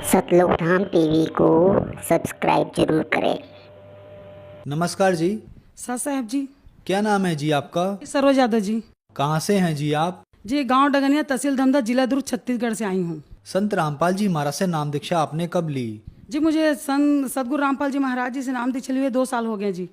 सतलोक धाम TV को subscribe जरूर करें। नमस्कार जी। सर साहब जी। क्या नाम है जी आपका? सरोज यादव जी। कहाँ से हैं जी आप? जी गांव डगनिया, तहसील धमधा, जिला दुर्ग, छत्तीसगढ़ से आई हूँ। संत रामपाल जी महाराज से नाम दीक्षा आपने कब ली? जी मुझे सदगुरु रामपाल जी महाराज जी से नाम दीक्षा लिए 2 साल हो गए जी।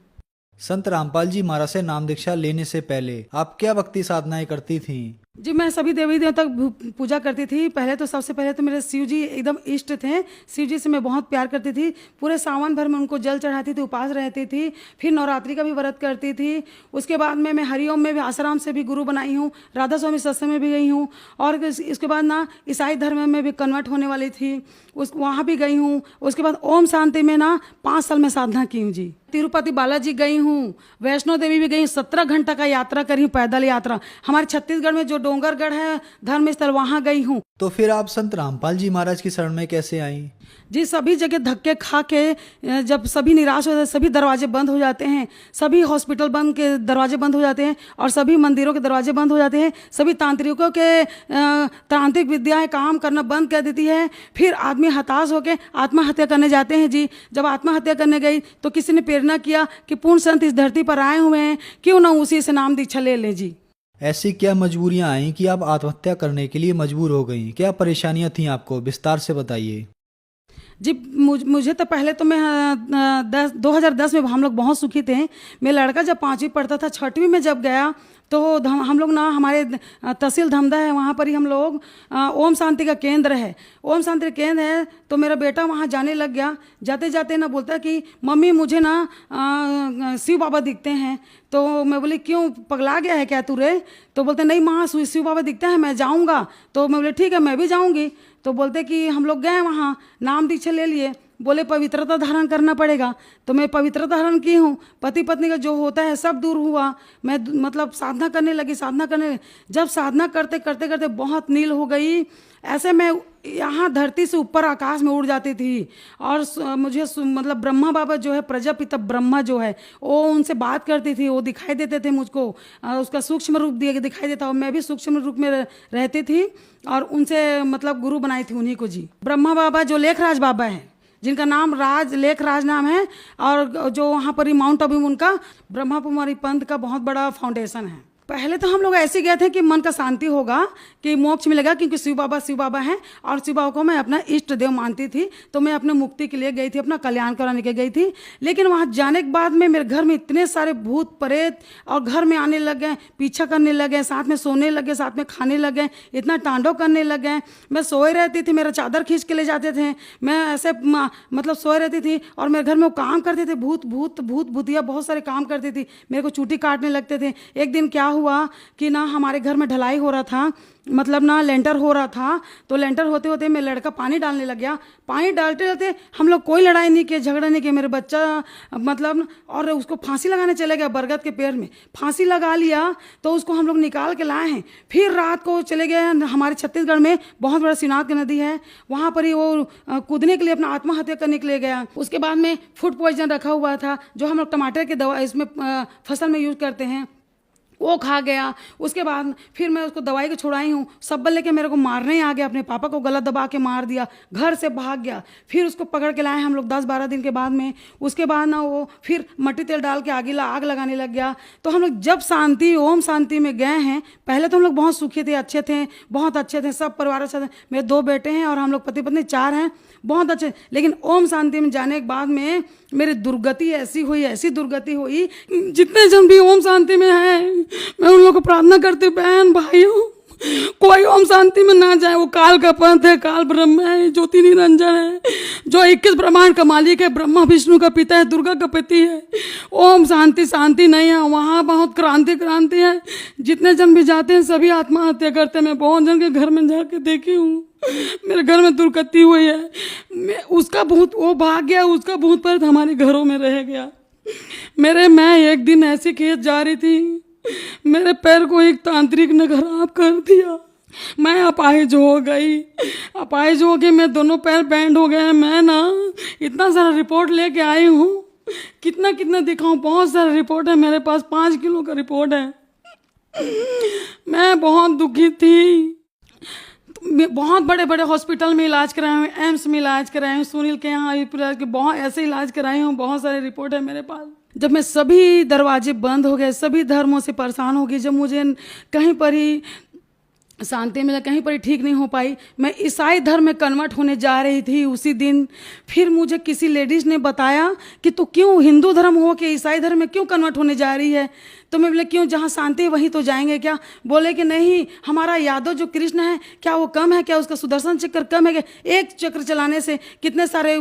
संत रामपाल जी महाराज से नाम दीक्षा लेने से पहले आप क्या भक्ति साधनाएं करती थीं? जी मैं सभी देवी देवता की पूजा करती थी। पहले तो सबसे पहले तो मेरे शिव जी एकदम इष्ट थे। शिव जी से मैं बहुत प्यार करती थी। पूरे सावन भर में उनको जल चढ़ाती थी, उपास रहती थी। फिर नवरात्रि का भी व्रत करती थी। उसके बाद में मैं हरिओम में भी, आसाराम से भी गुरु बनाई हूँ। राधा स्वामी सत्संग में भी गई हूँ। और इसके बाद ना ईसाई धर्म में भी कन्वर्ट होने वाली थी, वहाँ भी गई हूँ। उसके बाद ओम शांति में ना 5 साल में साधना की हूँ जी। तिरुपति बालाजी गई हूँ, वैष्णो देवी भी गई। 17 घंटा का यात्रा करी हूँ, पैदल यात्रा। हमारे छत्तीसगढ़ में जो डोंगरगढ़ है धर्म स्थल, वहाँ गई हूँ। तो फिर आप संत रामपाल जी महाराज की शरण में कैसे आईं? जी सभी जगह धक्के खा के जब सभी निराश हो जाते, सभी दरवाजे बंद हो जाते हैं, सभी हॉस्पिटल बंद के दरवाजे बंद हो जाते हैं और सभी मंदिरों के दरवाजे बंद हो जाते हैं, सभी तांत्रिकों के तांत्रिक विद्याएं काम करना बंद कर देती है। फिर आदमी हताश होकर आत्महत्या करने जाते हैं जी। जब आत्महत्या करने गई तो किसी ने प्रेरणा किया कि पूर्ण संत इस धरती पर आए हुए हैं, क्यों ना उसी से नाम दीक्षा ले लें जी। ऐसी क्या मजबूरियां आई कि आप आत्महत्या करने के लिए मजबूर हो गईं? क्या परेशानियां थीं आपको? विस्तार से बताइए जी। मुझे तो पहले तो मैं 2010 में हम लोग बहुत सुखी थे। मेरा लड़का जब 5वीं पढ़ता था, 6वीं में जब गया तो हम लोग ना, हमारे तहसील धमधा है, वहाँ पर ही हम लोग ओम शांति का केंद्र है। ओम शांति का केंद्र है तो मेरा बेटा वहाँ जाने लग गया। जाते जाते ना बोलता कि मम्मी मुझे ना शिव बाबा दिखते हैं। तो मैं बोली क्यों, पगला गया है क्या तू रे? तो बोलते नहीं माँ, शिव बाबा दिखते हैं, मैं जाऊँगा। तो मैं बोले ठीक है, मैं भी जाऊँगी। तो बोलते कि हम लोग गए वहाँ, नाम दीक्षा ले लिए। बोले पवित्रता धारण करना पड़ेगा। तो मैं पवित्रता धारण की हूँ। पति पत्नी का जो होता है सब दूर हुआ। मैं मतलब साधना करने लगी, जब साधना करते करते करते बहुत नील हो गई। ऐसे मैं यहाँ धरती से ऊपर आकाश में उड़ जाती थी। और मुझे मतलब ब्रह्मा बाबा जो है, प्रजापिता ब्रह्मा जो है, वो उनसे बात करती थी, वो दिखाई देते थे मुझको। उसका सूक्ष्म रूप दिखाई देता, और मैं भी सूक्ष्म रूप में रहती थी और उनसे मतलब गुरु बनाई थी उन्हीं को जी। ब्रह्मा बाबा जो लेखराज बाबा है, जिनका नाम लेखराज नाम है, और जो वहाँ पर ही माउंट आबू उनका ब्रह्मा कुमारी पंथ का बहुत बड़ा फाउंडेशन है। पहले तो हम लोग ऐसे गए थे कि मन का शांति होगा, कि मोक्ष मिलेगा, क्योंकि शिव बाबा हैं और शिव बाबा को मैं अपना इष्ट देव मानती थी। तो मैं अपने मुक्ति के लिए गई थी, अपना कल्याण कराने के गई थी। लेकिन वहाँ जाने के बाद में मेरे घर में इतने सारे भूत प्रेत और घर में आने लग गए, पीछा करने लगे, साथ में सोने लगे, साथ में खाने लगे, इतना तांडव करने लग गए। मैं सोए रहती थी, मेरा चादर खींच के ले जाते थे, मैं ऐसे मतलब सोए रहती थी। और मेरे घर में वो काम करते थे, भूतिया बहुत सारे काम करती थी, मेरे को चूटी काटने लगते थे। एक दिन क्या हुआ कि ना, हमारे घर में ढलाई हो रहा था, मतलब ना लेंटर हो रहा था। तो लेंटर होते होते मेरा लड़का पानी डालने लग गया। पानी डालते डालते हम लोग कोई लड़ाई नहीं किए, झगड़ा नहीं किए। मेरे बच्चा मतलब, और उसको फांसी लगाने चले गया, बरगद के पेड़ में फांसी लगा लिया। तो उसको हम लोग निकाल के लाए हैं। फिर रात को चले गए, हमारे छत्तीसगढ़ में बहुत बड़ा शिवनाथ की नदी है, वहाँ पर ही वो कूदने के लिए अपना आत्महत्या करने के लिए गया। उसके बाद में फूड पॉइजन रखा हुआ था, जो हम लोग टमाटर की दवा इसमें फसल में यूज करते हैं, वो खा गया। उसके बाद फिर मैं उसको दवाई को छुड़ाई हूँ। सब्बल लेके मेरे को मारने आ गया, अपने पापा को गला दबा के मार दिया, घर से भाग गया। फिर उसको पकड़ के लाए हम लोग 10-12 दिन के बाद में। उसके बाद ना वो फिर मट्टी तेल डाल के आग लगाने लग गया। तो हम लोग जब ओम शांति में गए हैं, पहले तो हम लोग बहुत सुखी थे, अच्छे थे, बहुत अच्छे थे, सब परिवार अच्छे थे। मेरे 2 बेटे हैं और हम लोग पति पत्नी 4 हैं, बहुत अच्छे। लेकिन ओम शांति में जाने के बाद में मेरी दुर्गति ऐसी दुर्गति हुई। जितने जन भी ओम शांति में हैं, मैं उन लोगों को प्रार्थना करती हूँ, बहन भाइयों, कोई ओम शांति में ना जाए। वो काल का पंथ है, काल ब्रह्म है, ज्योति निरंजन है, जो 21 ब्रह्मांड का मालिक है, ब्रह्मा विष्णु का पिता है, दुर्गा का पति है। ओम शांति नहीं है वहाँ, बहुत क्रांति है। जितने जन भी जाते हैं सभी आत्महत्या करते हैं। मैं बहुत जन के घर में जाके देखी हूँ, मेरे घर में दुर्गति हुई है। उसका भूत वो भाग गया, उसका भूत प्रेत हमारे घरों में रह गया। मैं एक दिन ऐसे खेत जा रही थी, मेरे पैर को एक तांत्रिक ने खराब कर दिया। मैं अपाहिज हो गई, मैं दोनों पैर बैंड हो गए। मैं ना इतना सारा रिपोर्ट लेके आई हूँ, कितना दिखाऊं, बहुत सारा रिपोर्ट है मेरे पास, 5 किलो का रिपोर्ट है। मैं बहुत दुखी थी। बहुत बड़े बड़े हॉस्पिटल में इलाज कराए हूँ, एम्स में इलाज कराए हूँ, सुनील के यहाँ के बहुत ऐसे इलाज कराए हूँ, बहुत सारे रिपोर्ट है मेरे पास। जब मैं सभी दरवाजे बंद हो गए, सभी धर्मों से परेशान हो गई, जब मुझे कहीं पर ही शांति मिला, कहीं पर ठीक नहीं हो पाई, मैं ईसाई धर्म में कन्वर्ट होने जा रही थी उसी दिन। फिर मुझे किसी लेडीज़ ने बताया कि तू क्यों हिंदू धर्म हो के ईसाई धर्म में क्यों कन्वर्ट होने जा रही है। तो मैं बोले क्यों, जहाँ शांति है वहीं तो जाएंगे क्या। बोले कि नहीं, हमारा यादव जो कृष्ण है क्या वो कम है क्या, उसका सुदर्शन चक्र कम है क्या, एक चक्र चलाने से कितने सारे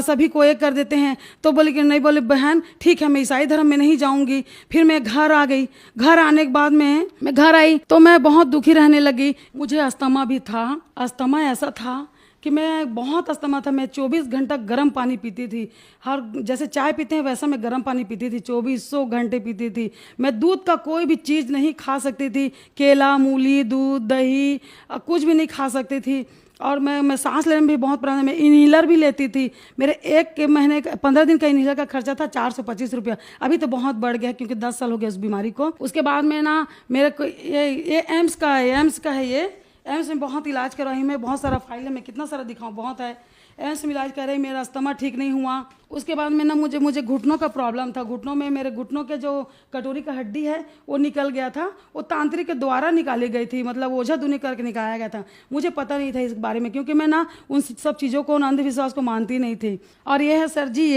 सभी को एक कर देते हैं। तो बोले कि नहीं, बोले बहन ठीक है मैं ईसाई धर्म में नहीं जाऊंगी। फिर मैं घर आ गई। घर आने के बाद में मैं घर आई तो मैं बहुत दुखी रहने लगी। मुझे अस्थमा भी था। अस्थमा ऐसा था कि मैं बहुत अस्थमा था। मैं 24 घंटा गर्म पानी पीती थी, हर जैसे चाय पीते हैं वैसा मैं गर्म पानी पीती थी, 2400 घंटे पीती थी। मैं दूध का कोई भी चीज़ नहीं खा सकती थी, केला, मूली, दूध, दही कुछ भी नहीं खा सकती थी। और मैं सांस लेने में भी बहुत प्रॉब्लम, मैं इन्हीलर भी लेती थी। मेरे एक महीने का 15 दिन का इन्हीलर का खर्चा था 425 रुपया। अभी तो बहुत बढ़ गया क्योंकि 10 साल हो गया उस बीमारी को। उसके बाद में ना मेरे को ये एम्स का है, ये एम्स में बहुत इलाज करवाई मैं, बहुत सारा फाइल है, मैं कितना सारा दिखाऊं, बहुत है। एम्स में इलाज कर रही, मेरा अस्थमा ठीक नहीं हुआ। उसके बाद में ना मुझे घुटनों का प्रॉब्लम था। घुटनों में मेरे घुटनों के जो कटोरी का हड्डी है वो निकल गया था। वो तांत्रिक के द्वारा निकाली गई थी, मतलब ओझा दुनी करके निकाला गया था। मुझे पता नहीं था इस बारे में क्योंकि मैं ना उन सब चीज़ों को, उन अंधविश्वास को मानती नहीं थी। और ये है सर जी,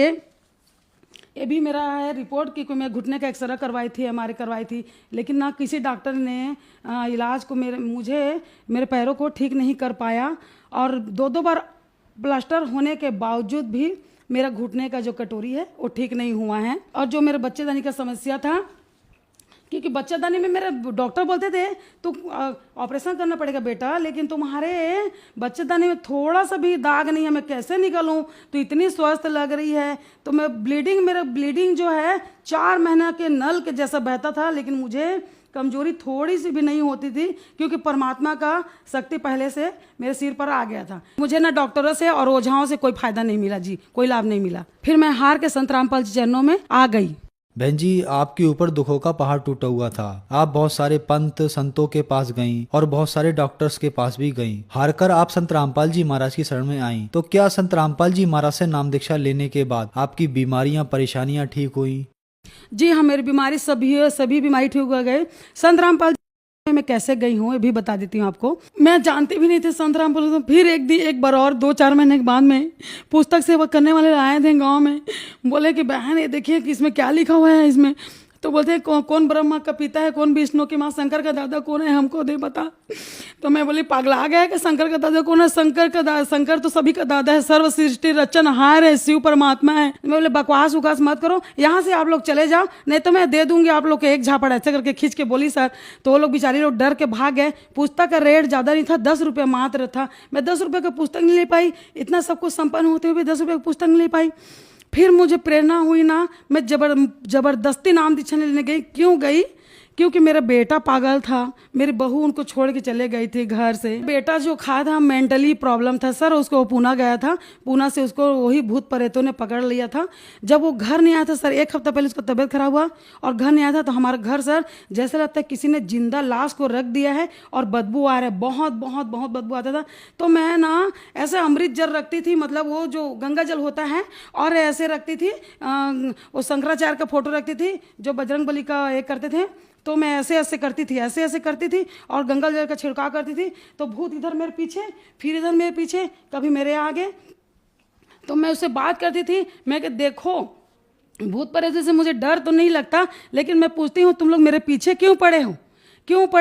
ये भी मेरा है रिपोर्ट कि मैं घुटने का एक्सरे करवाई थी, एमआरआई करवाई थी, लेकिन ना किसी डॉक्टर ने इलाज को मेरे पैरों को ठीक नहीं कर पाया। और 2 बार प्लास्टर होने के बावजूद भी मेरा घुटने का जो कटोरी है वो ठीक नहीं हुआ है। और जो मेरे बच्चेदानी का समस्या था, क्योंकि बच्चेदानी में मेरे डॉक्टर बोलते थे तो ऑपरेशन करना पड़ेगा बेटा, लेकिन तुम्हारे बच्चेदानी में थोड़ा सा भी दाग नहीं है, मैं कैसे निकालूं, तो इतनी स्वस्थ लग रही है। तो मेरा ब्लीडिंग जो है 4 महीना के नल के जैसा बहता था, लेकिन मुझे कमजोरी थोड़ी सी भी नहीं होती थी क्योंकि परमात्मा का शक्ति पहले से मेरे सिर पर आ गया था। मुझे ना डॉक्टरों से और ओझाओं से कोई फायदा नहीं मिला जी, कोई लाभ नहीं मिला। फिर मैं हार के संत रामपाल जी चरणों में आ गई। बहन जी, आपके ऊपर दुखों का पहाड़ टूटा हुआ था। आप बहुत सारे पंत संतों के पास गईं और बहुत सारे डॉक्टर्स के पास भी गईं। हारकर आप संत रामपाल जी महाराज की शरण में आईं। तो क्या संत रामपाल जी महाराज से नाम दीक्षा लेने के बाद आपकी बीमारियां, परेशानियां ठीक हुई? जी हाँ, मेरी बीमारी सभी बीमारी ठीक हो गए। संत रामपाल मैं कैसे गई हूँ ये भी बता देती हूँ आपको। मैं जानती भी नहीं थी संत रामपाल। तो फिर एक बार और 2-4 महीने के बाद में पुस्तक सेवा करने वाले आए थे गांव में, बोले कि बहन ये देखिए कि इसमें क्या लिखा हुआ है इसमें। तो बोलते हैं कौन ब्रह्मा का पिता है, कौन विष्णु की माँ, शंकर का दादा कौन है, हमको दे बता। तो मैं बोली पागला आ गया कि शंकर का दादा कौन है, शंकर तो सभी का दादा है, सर्व सृष्टि रचनहार है, शिव परमात्मा है। मैं बोले बकवास उकास मत करो, यहाँ से आप लोग चले जाओ, नहीं तो मैं दे दूंगी आप लोग को एक झापड़, ऐसे करके खींच के बोली सर। तो वो लोग बेचारे लोग डर के भाग गए। पुस्तक का रेट ज़्यादा नहीं था, 10 रुपये मात्र था। मैं 10 रुपये का पुस्तक नहीं ले पाई, इतना सब कुछ संपन्न होते हुए भी 10 रुपये का पुस्तक नहीं ले पाई। फिर मुझे प्रेरणा हुई ना, मैं जबरदस्ती नाम दीक्षा लेने गई। क्यों गई? क्योंकि मेरा बेटा पागल था, मेरी बहू उनको छोड़ के चले गई थी घर से। बेटा जो खा था मेंटली प्रॉब्लम था सर, उसको पूना गया था, पूना से उसको वही भूत प्रेतों ने पकड़ लिया था। जब वो घर नहीं आया था सर, 1 हफ्ता पहले उसका तबीयत खराब हुआ और घर नहीं आया था, तो हमारा घर सर जैसे लगता है किसी ने जिंदा लाश को रख दिया है और बदबू आ रहा है, बहुत बहुत बहुत बदबू आता था। तो मैं ना ऐसे अमृत जल रखती थी, मतलब वो जो गंगा जल होता है, और ऐसे रखती थी, वो शंकराचार्य का फोटो रखती थी जो बजरंग बली का एक करते थे। तो मैं ऐसे करती थी और गंगा जल का छिड़काव करती थी। तो भूत इधर मेरे पीछे, फिर इधर मेरे पीछे, कभी मेरे आगे। तो मैं उससे बात करती थी, मैं कि देखो भूत प्रेत से मुझे डर तो नहीं लगता, लेकिन मैं पूछती हूँ तुम लोग मेरे पीछे क्यों पड़े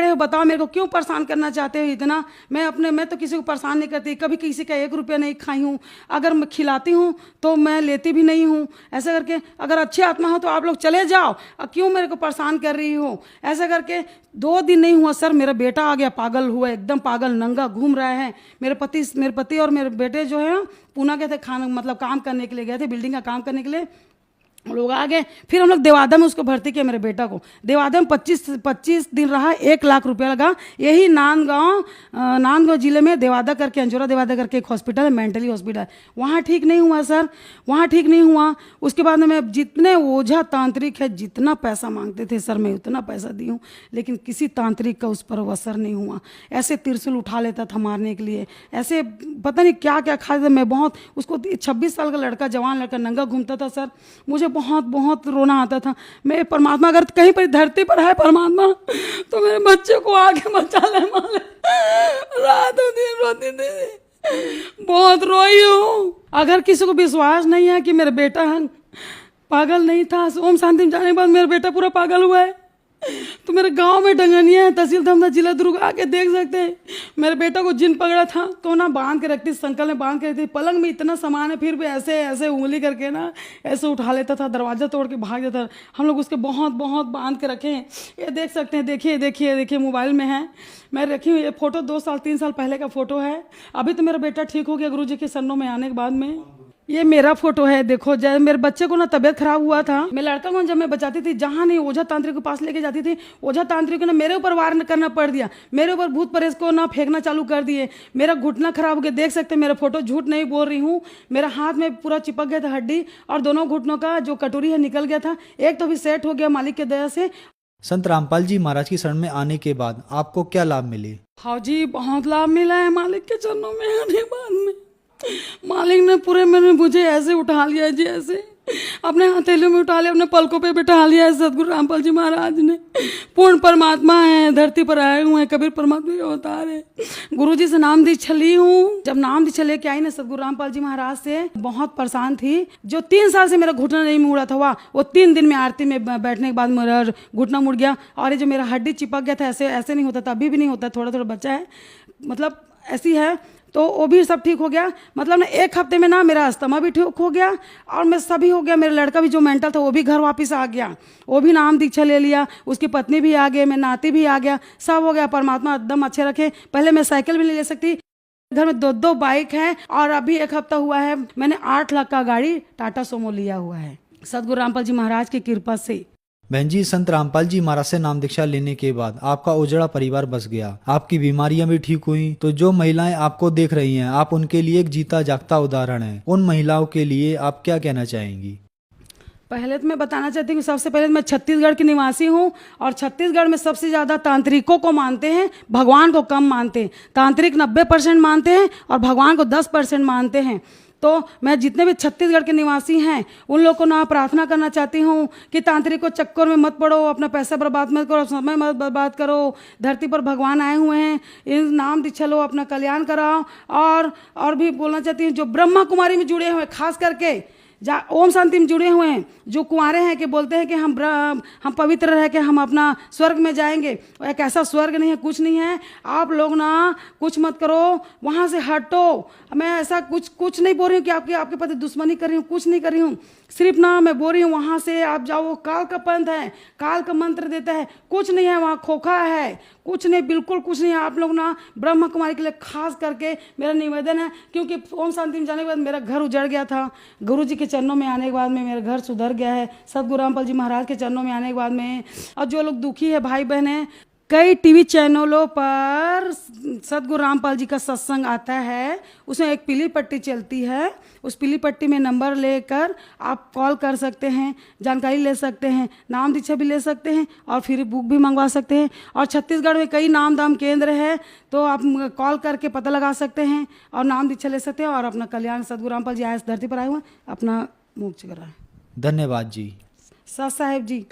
हो, बताओ मेरे को, क्यों परेशान करना चाहते हो इतना। मैं तो किसी को परेशान नहीं करती, कभी किसी का 1 रुपया नहीं खाई हूँ। अगर मैं खिलाती हूँ तो मैं लेती भी नहीं हूँ। ऐसा करके अगर अच्छी आत्मा हो तो आप लोग चले जाओ, क्यों मेरे को परेशान कर रही हो। ऐसा करके 2 दिन नहीं हुआ सर, मेरा बेटा आ गया, पागल हुआ, एकदम पागल, नंगा घूम रहा है। मेरे पति और मेरे बेटे जो है पूना गए थे, काम करने के लिए गए थे, बिल्डिंग का काम करने के लिए। लोग आ गए। फिर हम लोग देवादा में उसको भर्ती किया, मेरे बेटा को देवादा में 25 दिन रहा, 1 लाख रुपया लगा। यही नांदगांव जिले में देवादा करके, अंजोरा देवादा करके एक हॉस्पिटल है, मेंटली हॉस्पिटल, वहाँ ठीक नहीं हुआ सर, वहाँ ठीक नहीं हुआ। उसके बाद में मैं जितने ओझा तांत्रिक है जितना पैसा मांगते थे सर, मैं उतना पैसा दी हूँ, लेकिन किसी तांत्रिक का उस पर असर नहीं हुआ। ऐसे त्रिशूल उठा लेता था मारने के लिए, ऐसे पता नहीं क्या क्या खा था। मैं बहुत उसको 26 साल का लड़का, जवान लड़का, नंगा घूमता था सर, मुझे बहुत बहुत रोना आता था। मैं परमात्मा अगर कहीं पर धरती पर है परमात्मा तो मेरे बच्चे को आगे बचा ले माले। रातों दिन रोती थी, बहुत रोई हूँ। अगर किसी को विश्वास नहीं है कि मेरा बेटा है पागल नहीं था, ओम शांति में जाने के बाद मेरा बेटा पूरा पागल हुआ है, तो मेरे गांव में डंगनिया है, तहसील धमदा, जिला दुर्ग, आके देख सकते हैं। मेरे बेटा को जिन पकड़ा था तो ना बांध के रखती, संकल में बांध के रखती, पलंग में इतना सामान है फिर भी ऐसे ऐसे उंगली करके ना ऐसे उठा लेता था, दरवाजा तोड़ के भाग जाता था। हम लोग उसके बहुत बहुत बांध के रखे हैं। ये देख सकते हैं, देखिए देखिए देखिए, मोबाइल में है, मैं रखी हुई। ये फोटो 2 साल 3 साल पहले का फोटो है। अभी तो मेरा बेटा ठीक हो गया गुरु जी के शरणों में आने के बाद में। ये मेरा फोटो है, देखो। जब मेरे बच्चे को ना तबीयत खराब हुआ था, मैं लड़का को जब मैं बचाती थी, जहाँ नहीं ओझा तांत्रिक के पास लेके जाती थी, ओझा तांत्रिक को ना मेरे ऊपर वार करना पड़ दिया, मेरे ऊपर भूत प्रेत को ना फेंकना चालू कर दिए। मेरा घुटना खराब हो गया, देख सकते हैं मेरा फोटो, झूठ नहीं बोल रही हूँ। मेरा हाथ में पूरा चिपक गया था हड्डी, और दोनों घुटनों का जो कटोरी है निकल गया था। एक तो भी सेट हो गया मालिक के दया से। संत रामपाल जी महाराज की शरण में आने के बाद आपको क्या लाभ मिले? हाँ जी, बहुत लाभ मिला है मालिक के चरणों में आने के बाद में। मालिक ने पूरे मैंने मुझे ऐसे उठा लिया जी, ऐसे अपने हथेलियों में उठा लिया, अपने पलकों पे बिठा लिया है। सदगुरु रामपाल जी महाराज ने पूर्ण परमात्मा है, धरती पर आए हुए हैं, कबीर परमात्मा के अवतार है। गुरु जी से नाम दीक्षा ली हूँ। जब नाम दीक्षा लेके आई ना सदगुरु रामपाल जी महाराज से, बहुत परेशान थी। जो 3 साल से मेरा घुटना नहीं मुड़ा था, वो 3 दिन में आरती में बैठने के बाद मेरा घुटना मुड़ गया। और ये जो मेरा हड्डी चिपक गया था, ऐसे ऐसे नहीं होता था, अभी भी नहीं होता, थोड़ा थोड़ा बच्चा है, मतलब ऐसी है, तो वो भी सब ठीक हो गया। मतलब ना 1 हफ्ते में ना मेरा अस्थमा भी ठीक हो गया, और मैं सभी हो गया। मेरा लड़का भी जो मेंटल था वो भी घर वापस आ गया, वो भी नाम दीक्षा ले लिया, उसकी पत्नी भी आ गई, मैं नाती भी आ गया, सब हो गया। परमात्मा एकदम अच्छे रखे। पहले मैं साइकिल भी नहीं ले सकती, घर में 2 बाइक है, और अभी 1 हफ्ता हुआ है मैंने 8 लाख का गाड़ी टाटा सोमो लिया हुआ है, सदगुरु रामपाल जी महाराज की कृपा से। बहन जी, संत रामपाल जी महाराज से नाम दीक्षा लेने के बाद आपका उजड़ा परिवार बस गया, आपकी बीमारियां भी ठीक हुई। तो जो महिलाएं आपको देख रही हैं, आप उनके लिए एक जीता जागता उदाहरण हैं। उन महिलाओं के लिए आप क्या कहना चाहेंगी? पहले तो मैं बताना चाहती हूँ, सबसे पहले मैं छत्तीसगढ़ की निवासी हूँ, और छत्तीसगढ़ में सबसे ज़्यादा तांत्रिकों को मानते हैं, भगवान को कम मानते हैं। तांत्रिक 90% मानते हैं और भगवान को 10% मानते हैं। तो मैं जितने भी छत्तीसगढ़ के निवासी हैं उन लोगों को ना प्रार्थना करना चाहती हूँ कि तांत्रिक को चक्कर में मत पड़ो, अपना पैसा बर्बाद मत करो, समय मत बर्बाद करो। धरती पर भगवान आए हुए हैं, इन नाम दीक्षा लो, अपना कल्याण कराओ। और भी बोलना चाहती हूँ, जो ब्रह्मा कुमारी में जुड़े हुए, खास करके ओम शांति में जुड़े हुए हैं, जो कुंवारे हैं, कि बोलते हैं कि हम पवित्र रह के हम अपना स्वर्ग में जाएंगे। एक ऐसा स्वर्ग नहीं है, कुछ नहीं है। आप लोग ना कुछ मत करो, वहाँ से हटो। मैं ऐसा कुछ नहीं बोल रही हूँ कि आपके प्रति दुश्मनी कर रही हूँ, कुछ नहीं कर रही हूँ। सिर्फ ना मैं बोल रही हूँ वहाँ से आप जाओ, वो काल का पंथ है, काल का मंत्र देता है, कुछ नहीं है वहाँ, खोखा है, कुछ नहीं, बिल्कुल कुछ नहीं है। आप लोग ना ब्रह्मा कुमारी के लिए खास करके मेरा निवेदन है, क्योंकि ओम शांति में जाने के बाद मेरा घर उजड़ गया था। गुरु जी के चरणों में आने के बाद में मेरा घर सुधर गया है, सदगुरु रामपाल जी महाराज के चरणों में आने के बाद में। और जो लोग दुखी है भाई बहन है, कई टीवी चैनलों पर सदगुरु रामपाल जी का सत्संग आता है, उसमें एक पीली पट्टी चलती है, उस पीली पट्टी में नंबर लेकर आप कॉल कर सकते हैं, जानकारी ले सकते हैं, नाम दीक्षा भी ले सकते हैं, और फ्री बुक भी मंगवा सकते हैं। और छत्तीसगढ़ में कई नाम दाम केंद्र है, तो आप कॉल करके पता लगा सकते हैं और नाम दीक्षा ले सकते हैं, और अपना कल्याण सदगुरु रामपाल जी आए धरती पर आए हुए अपना मोक्ष कराएं। धन्यवाद जी। सत साहेब जी।